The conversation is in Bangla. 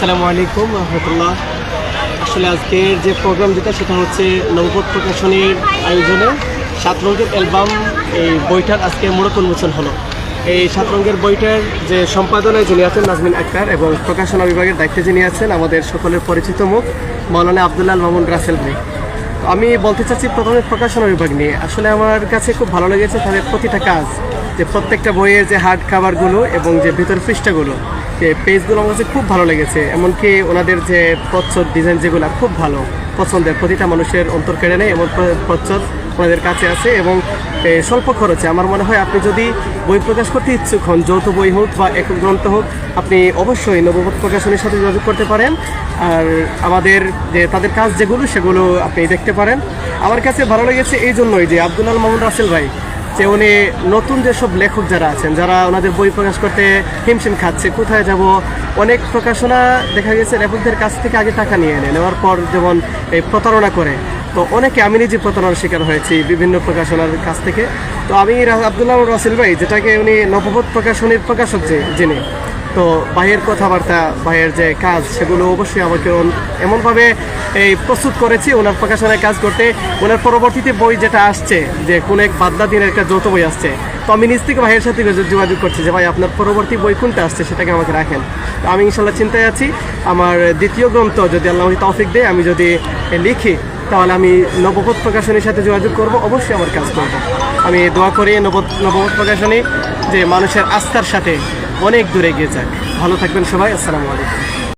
আসসালামু আলাইকুম রহমতুল্লাহ। আসলে আজকের যে প্রোগ্রাম যেটা সেটা হচ্ছে নবপথ প্রকাশনীর আয়োজনে 7 রঙের অ্যালবাম এই বইটার আজকে মোড়ক উন্মোচন হলো। এই 7 রঙের বইটার যে সম্পাদনায় যিনি আছেন নাজমিন আক্তার এবং প্রকাশনা বিভাগের দায়িত্বে যিনি আছেন আমাদের সকলের পরিচিত মুখ মাওলানা আব্দুল্লাহ মামুন রাসেল ভাই। আমি বলতে চাচ্ছি প্রথমে প্রকাশনা বিভাগ নিয়ে আসলে আমার কাছে খুব ভালো লেগেছে তাদের প্রতিটা কাজ, যে প্রত্যেকটা বইয়ের যে হার্ড কাভারগুলো এবং যে ভিতর পৃষ্ঠাগুলো, যে পেজগুলো আমার কাছে খুব ভালো লেগেছে। এমনকি ওনাদের যে প্রচ্ছদ ডিজাইন যেগুলো খুব ভালো পছন্দের, প্রতিটা মানুষের অন্তর কেড়ে নেয় এমন প্রচ্ছদ ওনাদের কাছে আছে এবং স্বল্প খরচে। আমার মনে হয় আপনি যদি বই প্রকাশ করতে ইচ্ছুক হন, যৌথ বই হোক বা একক গ্রন্থ হোক, আপনি অবশ্যই নবপথ প্রকাশনীর সাথে যোগাযোগ করতে পারেন। আর আমাদের যে তাদের কাজ যেগুলো সেগুলো আপনি দেখতে পারেন। আমার কাছে ভালো লেগেছে এই জন্যই যে আব্দুল্লাহ মামুন রাসেল ভাই, যে উনি নতুন যেসব লেখক যারা আছেন, যারা ওনাদের বই প্রকাশ করতে হিমশিম খাচ্ছে, কোথায় যাব, অনেক প্রকাশনা দেখা গেছে লেখকদের কাছ থেকে আগে টাকা নিয়ে নেওয়ার পর যেমন এই প্রতারণা করে, তো অনেকে আমি নিজে প্রতারণার শিকার হয়েছি বিভিন্ন প্রকাশনার কাছ থেকে। তো আমি আব্দুল্লাহ রাসেল ভাই, যেটাকে উনি নবপথ প্রকাশনীর প্রকাশক যিনি, তো ভাইয়ের কথাবার্তা, ভাইয়ের যে কাজ সেগুলো অবশ্যই আমাকে এমনভাবে এই প্রস্তুত করেছি ওনার প্রকাশনায় কাজ করতে। ওনার পরবর্তীতে বই যেটা আসছে, যে কোন এক বাদলা দিনের একটা যৌথ বই আসছে, তো আমি নিজ থেকে ভাইয়ের সাথে যোগাযোগ করছি যে ভাই আপনার পরবর্তী বই কোনটা আসছে সেটাকে আমাকে রাখেন। তো আমি ইনশাল্লাহ চিন্তায় আছি আমার দ্বিতীয় গ্রন্থ যদি আল্লাহ তৌফিক দেয়, আমি যদি লিখি তাহলে আমি নবপথ প্রকাশনীর সাথে যোগাযোগ করব, অবশ্যই আমার কাজ করব। আমি দোয়া করি নবপথ প্রকাশনী যে মানুষের আস্থার সাথে অনেক দূরে এগিয়ে যাক। ভালো থাকবেন সবাই। আসসালামু আলাইকুম।